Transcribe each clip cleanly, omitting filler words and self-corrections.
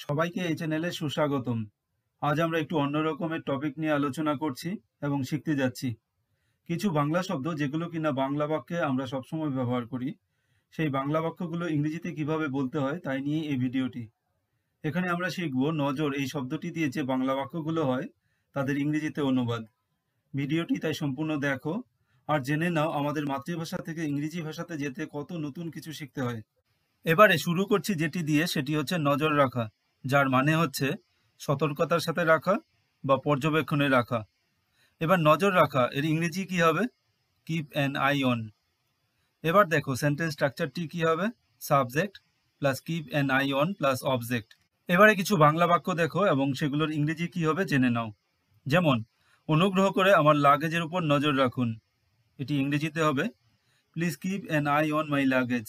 সবাইকে এই চ্যানেলে সুস্বাগতম। আজ আমরা একটু অন্য রকমের টপিক নিয়ে আলোচনা করছি এবং শিখতে যাচ্ছি। কিছু বাংলা শব্দ যেগুলো কিনা বাংলা বাক্যে আমরা সবসময় ব্যবহার করি, সেই বাংলা বাক্যগুলো ইংরেজিতে কিভাবে বলতে হয় তাই নিয়ে এই ভিডিওটি। এখানে আমরা শিখব নজর এই শব্দটি দিয়ে যে বাংলা বাক্যগুলো হয় তাদের ইংরেজিতে অনুবাদ। ভিডিওটি তাই সম্পূর্ণ দেখো আর জেনে নাও আমাদের মাতৃভাষা থেকে ইংরেজি ভাষাতে যেতে কত নতুন কিছু শিখতে হয়। এবারে শুরু করছি যেটি দিয়ে, সেটি হচ্ছে নজর রাখা, যার মানে হচ্ছে সতর্কতার সাথে রাখা বা পর্যবেক্ষণে রাখা। এবার নজর রাখা এর ইংরেজি কি হবে? Keep an eye on. এবার দেখো সেন্টেন্স স্ট্রাকচারটি কি হবে? Subject plus keep an eye on plus object. এবারে কিছু বাংলা বাক্য দেখো এবং সেগুলোর ইংরেজি কি হবে জেনে নাও। যেমন, অনুগ্রহ করে আমার লাগেজের উপর নজর রাখুন। এটি ইংরেজিতে হবে please keep an eye on my luggage.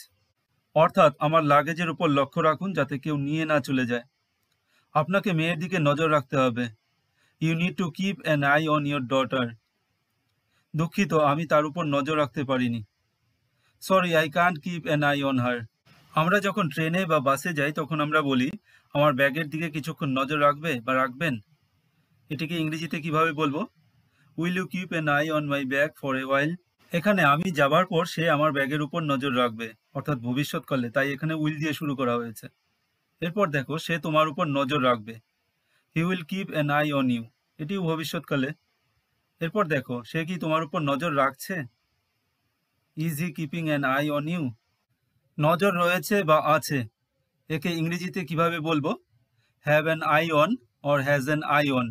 অর্থাৎ আমার লাগেজের উপর লক্ষ্য রাখুন যাতে কেউ নিয়ে না চলে যায়। আপনাকে মেয়ের দিকে নজর রাখতে হবে। You need to keep an eye on your daughter. দুঃখিত, আমি তার উপর নজর রাখতে পারিনি। Sorry, I can't keep an eye on her. আমরা যখন ট্রেনে বা বাসে যাই তখন আমরা বলি আমার ব্যাগের দিকে কিছুক্ষণ নজর রাখবে বা রাখবেন। এটিকে ইংরেজিতে কিভাবে বলবো? Will you keep an eye on my bag for a while. এখানে আমি যাবার পর সে আমার ব্যাগের উপর নজর রাখবে, অর্থাৎ ভবিষ্যৎকালে, তাই এখানে উইল দিয়ে শুরু করা হয়েছে। এরপর দেখো সে তোমার উপর নজর রাখবে। He will keep an eye on you, এটিও ভবিষ্যৎকালে। এরপর দেখো সে কি তোমার উপর নজর রাখছে? Is he keeping an eye on you. নজর রয়েছে বা আছে, একে ইংরেজিতে কিভাবে বলবো? Have an eye on or has an eye on.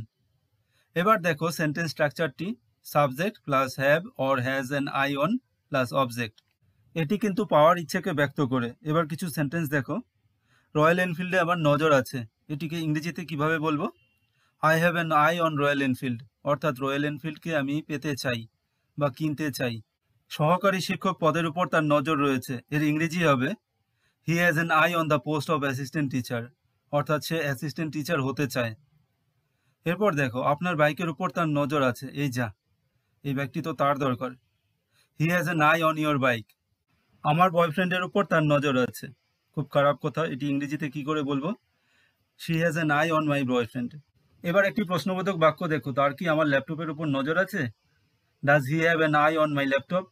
এবার দেখো সেন্টেন্স স্ট্রাকচারটি subject plus have or has an eye on plus object. এটি কিন্তু পাওয়ার ইচ্ছেকে ব্যক্ত করে। এবার কিছু সেন্টেন্স দেখো। রয়্যাল এনফিল্ডে আমার নজর আছে, এটিকে ইংরেজিতে কিভাবে বলবো? I have an eye on royal Enfield. অর্থাৎ রয়্যাল এনফিল্ডকে আমি পেতে চাই বা কিনতে চাই। সহকারী শিক্ষক পদের উপর তার নজর রয়েছে, এর ইংরেজি হবে he has an eye on the post of assistant teacher. অর্থাৎ সে অ্যাসিস্ট্যান্ট টিচার হতে চায়। এরপর দেখো আপনার বাইকের উপর তার নজর আছে, এই যা, এই বাইকটি তো তার দরকার। He has an eye on your bike. আমার বয়ফ্রেন্ডের উপর তার নজর আছে। খুব খারাপ কথা, এটি ইংরেজিতে কি করে বলবো? She has an eye on my boyfriend. এবার একটি প্রশ্নবোধক বাক্য দেখো, তার কি আমার ল্যাপটপের উপর নজর আছে? Does he have an eye on my laptop.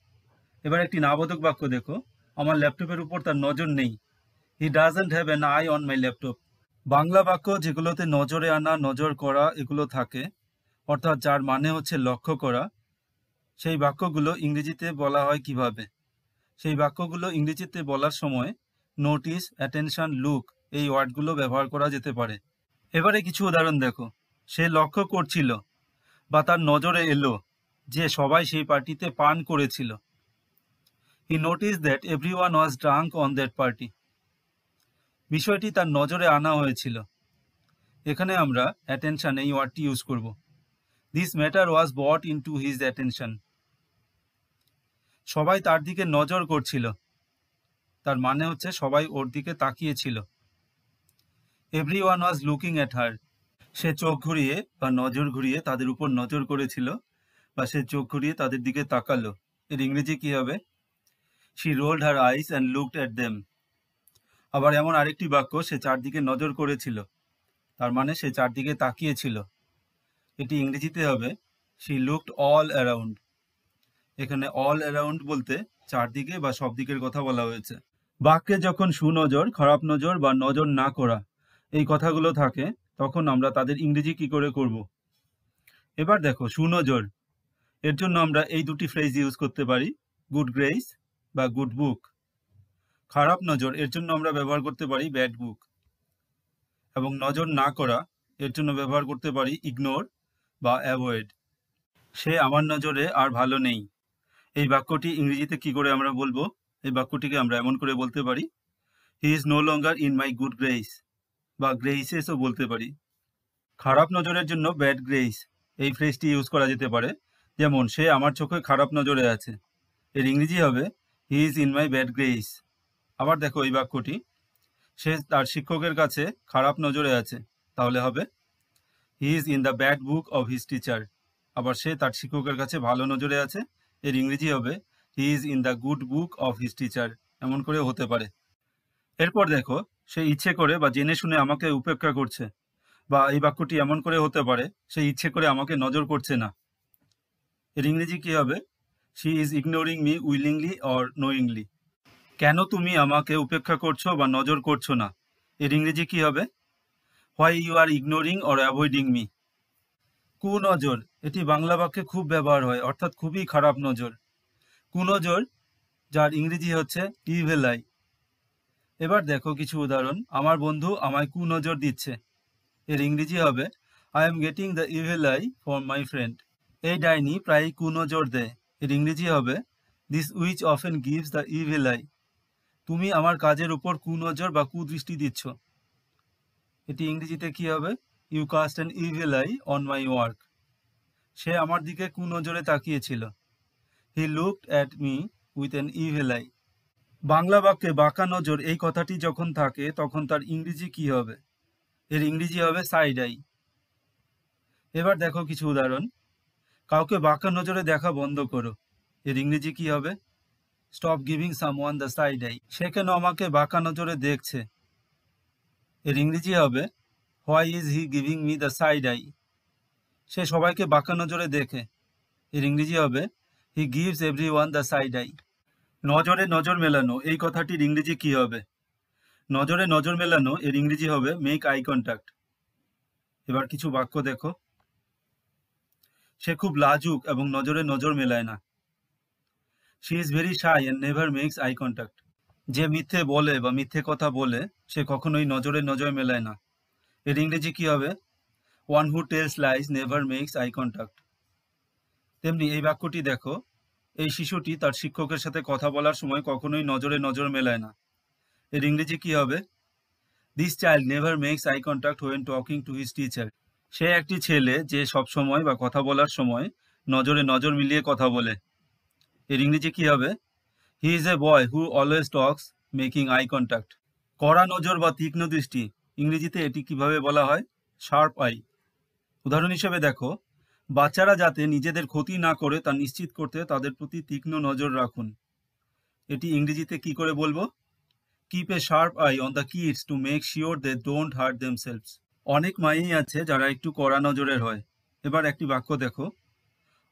এবার একটি নাবোধক বাক্য দেখো, আমার ল্যাপটপের উপর তার নজর নেই। He doesn't have an eye on my laptop. Bangla বাক্য যেগুলোতে নজরে আনা, নজর করা এগুলো থাকে, অর্থাৎ যার মানে হচ্ছে লক্ষ্য করা, সেই বাক্যগুলো ইংরেজিতে বলা হয় কিভাবে? সেই বাক্যগুলো ইংরেজিতে বলার সময় নোটিস, অ্যাটেনশন, লুক এই ওয়ার্ডগুলো ব্যবহার করা যেতে পারে। এবারে কিছু উদাহরণ দেখো। সে লক্ষ্য করছিল বা তার নজরে এলো যে সবাই সেই পার্টিতে পান করেছিল। He notice that everyone was drunk on that party. বিষয়টি তার নজরে আনা হয়েছিল। এখানে আমরা অ্যাটেনশন এই ওয়ার্ডটি ইউজ করব। This matter was brought into his attention. সবাই তার দিকে নজর করছিল, তার মানে হচ্ছে সবাই ওর দিকে তাকিয়েছিল। Everyone was looking at her. সে চোখ ঘুরিয়ে বা নজর ঘুরিয়ে তাদের উপর নজর করেছিল বা সে চোখ ঘুরিয়ে তাদের দিকে তাকালো। এর ইংরেজি কি হবে? She rolled her eyes and looked at them. আবার এমন আরেকটি বাক্য, সে চারদিকে নজর করেছিল, তার মানে সে চারদিকে তাকিয়েছিল। এটি ইংরেজিতে হবে শি লুকড অল অ্যারাউন্ড। এখানে অল অ্যারাউন্ড বলতে চারদিকে বা সব দিকের কথা বলা হয়েছে। বাক্যে যখন সুনজর, খারাপ নজর বা নজর না করা এই কথাগুলো থাকে তখন আমরা তাদের ইংরেজি কি করে করব? এবার দেখো সুনজর, এর জন্য আমরা এই দুটি ফ্রেজ ইউজ করতে পারি, গুড গ্রেস বা গুড বুক। খারাপ নজর, এর জন্য আমরা ব্যবহার করতে পারি ব্যাড বুক। এবং নজর না করা, এর জন্য ব্যবহার করতে পারি ইগনোর বা অ্যাভয়েড। সে আমার নজরে আর ভালো নেই। এই বাক্যটি ইংরেজিতে কি করে আমরা বলবো? এই বাক্যটিকে আমরা এমন করে বলতে পারি he is no longer in my good grace বা গ্রেসেসও বলতে পারি। খারাপ নজরের জন্য ব্যাড গ্রেস এই ফ্রেজটি ইউজ করা যেতে পারে। যেমন সে আমার চোখে খারাপ নজরে আছে, এর ইংরেজি হবে he is in my bad grace. আবার দেখো এই বাক্যটি, সে তার শিক্ষকের কাছে খারাপ নজরে আছে, তাহলে হবে he is in the bad book of his teacher. আবার সে তার শিক্ষকের কাছে ভালো নজরে আছে, এর ইংরেজি হবে he is in the good book of his teacher. এমন করে হতে পারে। এরপর দেখো সে ইচ্ছে করে বা জেনে শুনে আমাকে উপেক্ষা করছে, বা এই বাক্যটি এমন করে হতে পারে সে ইচ্ছে করে আমাকে নজর করছে না। এর ইংরেজি কি হবে? She is ignoring me willingly or knowingly. কেন তুমি আমাকে উপেক্ষা করছো বা নজর করছো না? এর ইংরেজি কি হবে? Why you are ignoring or avoiding me. কুনজর, এটি বাংলা বাক্যে খুব ব্যবহার হয়, অর্থাৎ খুবই খারাপ নজর। কুনজর, যার ইংরেজি হচ্ছে ইভিল আই। এবার দেখো কিছু উদাহরণ। আমার বন্ধু আমায় কুনজর দিচ্ছে। এর ইংরেজি হবে I am getting the evil I for my friend. এই ডাইনি প্রায় কুনজর দেয়। এর ইংরেজি হবে this which often gives the evil I. তুমি আমার কাজের উপর কুনজর বা কুদৃষ্টি দিচ্ছ। এটি ইংরেজিতে কি হবে? You cast an evil eye on my work. সে আমার দিকে কুনজরে তাকিয়েছিল। He looked at me with an evil eye. বাংলা বাক্যে বাঁকা নজর এই কথাটি যখন থাকে তখন তার ইংরেজি কি হবে? এর ইংরেজি হবে সাইড আই। এবার দেখো কিছু উদাহরণ। কাউকে বাঁকা নজরে দেখা বন্ধ করো। এর ইংরেজি কি হবে? Stop giving someone the side eye. সে কেন আমাকে বাঁকা নজরে দেখছে? এর ইংরেজি হবে why is he giving me the side eye. সে সবাইকে বাঁকা নজরে দেখে। এর ইংরেজি হবে he gives everyone the side eye. নজরে নজর মেলানো এই কথাটির ইংরেজি কি হবে? নজরে নজর মেলানো এর ইংরেজি হবে মেক আই কন্ট্যাক্ট। এবার কিছু বাক্য দেখো। সে খুব লাজুক এবং নজরে নজর মেলায় না। She is very shy and never makes eye contact. যে মিথ্যে বলে বা মিথ্যে কথা বলে সে কখনোই নজরে নজর মেলায় না। এর ইংরেজি কি হবে? One who tells lies never makes eye contact. তেমনি এই বাক্যটি দেখো। এই শিশুটি তার শিক্ষকের সাথে কথা বলার সময় কখনোই নজরে নজর মেলায় না। এর ইংরেজি কি হবে? This child never makes eye contact when talking to his teacher. সে একটি ছেলে যে সব সময় বা কথা বলার সময় নজরে নজর মিলিয়ে কথা বলে। এর ইংরেজি কি হবে? He is a boy who always Tux making eye contact. কড়া নজর বা তীক্ষ্ণ দৃষ্টি ইংরেজিতে এটি কিভাবে বলা হয়? Sharp I. উদাহরণ হিসেবে দেখো, বাচ্চারা যাতে নিজেদের ক্ষতি না করে তা নিশ্চিত করতে তাদের প্রতি তীক্ষ্ণ নজর রাখুন। এটি ইংরেজিতে কি করে বলবো? Keep a sharp eye on the kids to make sure they don't hurt themselves. অনেক মাই আছে যারা একটু কড়া নজরের হয়। এবার একটি বাক্য দেখো।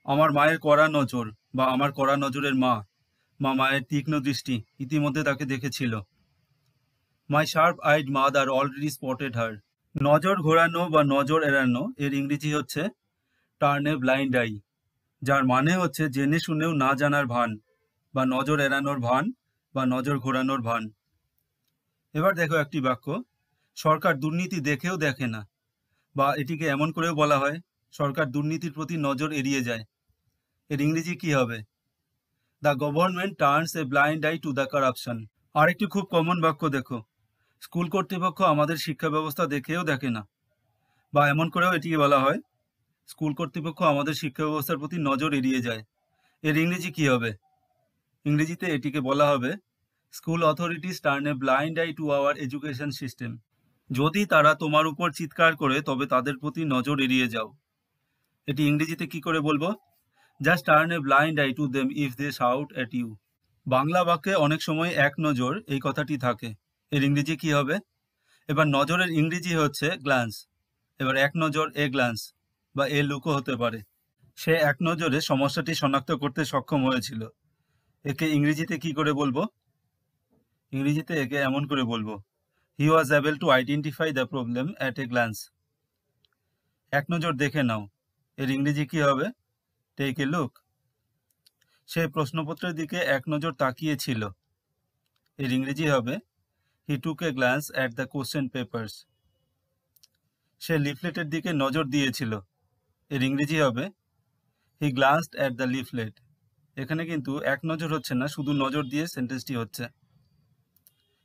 আমার মায়ের কড়া নজর বা আমার কড়া নজরের মা মায়ের তীক্ষ্ণ দৃষ্টি ইতিমধ্যে তাকে দেখেছিল। My sharp eyed mother already spotted her. নজর ঘোরানো বা নজর এড়ানো এর ইংরেজি হচ্ছে টার্ন এ ব্লাইন্ড আই, যার মানে হচ্ছে জেনে শুনেও না জানার ভান, বা নজর এড়ানোর ভান, বা নজর ঘোরানোর ভান। এবার দেখো একটি বাক্য। সরকার দুর্নীতি দেখেও দেখে না, বা এটিকে এমন করেও বলা হয় সরকার দুর্নীতির প্রতি নজর এড়িয়ে যায়। এর ইংরেজি কি হবে? The government turns A blind eye to the corruption. আরেকটি খুব কমন বাক্য দেখো। স্কুল কর্তৃপক্ষ আমাদের শিক্ষা ব্যবস্থা দেখেও দেখে না, বা এমন করেও এটিকে বলা হয় স্কুল কর্তৃপক্ষ আমাদের শিক্ষা ব্যবস্থার প্রতি নজর এড়িয়ে যায়। এর ইংরেজি কি হবে? ইংরেজিতে এটিকে বলা হবে school authorities turn a blind eye to our education system. যদি তারা তোমার উপর চিৎকার করে তবে তাদের প্রতি নজর এড়িয়ে যাও। এটি ইংরেজিতে কি করে বলবো? Just turn a blind eye to them if they shout at you. Bangla বাক্যে অনেক সময় এক নজর এই কথাটি থাকে। এর ইংরেজি কি হবে? এবার নজরের ইংরেজি হচ্ছে গ্ল্যান্স। এবার এক নজর এ গ্ল্যান্স বা এ লুকও হতে পারে। সে এক নজরে সমস্যাটি শনাক্ত করতে সক্ষম হয়েছিল। একে ইংরেজিতে কি করে বলবো? ইংরেজিতে একে এমন করে বলবো he was able to identify the problem at a glance. এক নজর দেখে নাও। এর ইংরেজি কি হবে? Take a look. সে প্রশ্নপত্রের দিকে এক নজর তাকিয়েছিল। এর ইংরেজি হবে he took a glance at the question papers. সে লিফলেটের দিকে নজর দিয়েছিল। এর ইংরেজি হবে he glanced at the leaflet. এখানে কিন্তু এক নজর হচ্ছে না, শুধু নজর দিয়ে সেন্টেন্সটি হচ্ছে।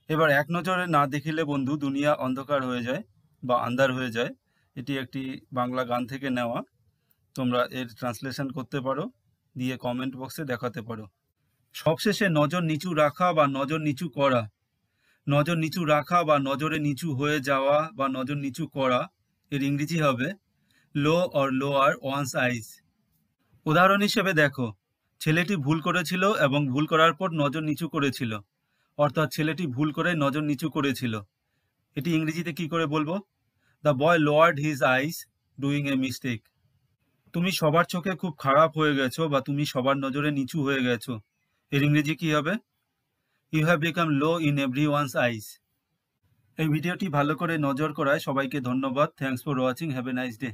এবার এক নজরে না দেখিলে বন্ধু দুনিয়া অন্ধকার হয়ে যায় বা আন্ধার হয়ে যায়। এটি একটি বাংলা গান থেকে নেওয়া। তোমরা এর ট্রান্সলেশন করতে পারো, দিয়ে কমেন্ট বক্সে দেখাতে পারো। সবশেষে নজর নিচু রাখা বা নজর নিচু করা। নজর নিচু রাখা বা নজরে নিচু হয়ে যাওয়া বা নজর নিচু করা এর ইংরেজি হবে লো অর লোয়ার ওয়ান্স আইজ। উদাহরণ হিসেবে দেখো, ছেলেটি ভুল করেছিল এবং ভুল করার পর নজর নিচু করেছিল, অর্থাৎ ছেলেটি ভুল করে নজর নিচু করেছিল। এটি ইংরেজিতে কি করে বলবো? The boy lowered his eyes doing a mistake. তুমি সবার চোখে খুব খারাপ হয়ে গেছো বা তুমি সবার নজরে নিচু হয়ে গেছো, এর ইংরেজি কি হবে? You have become low in everyone's eyes. এই ভিডিওটি ভালো করে নজর করায় সবাইকে ধন্যবাদ। Thanks for watching. Have a nice day.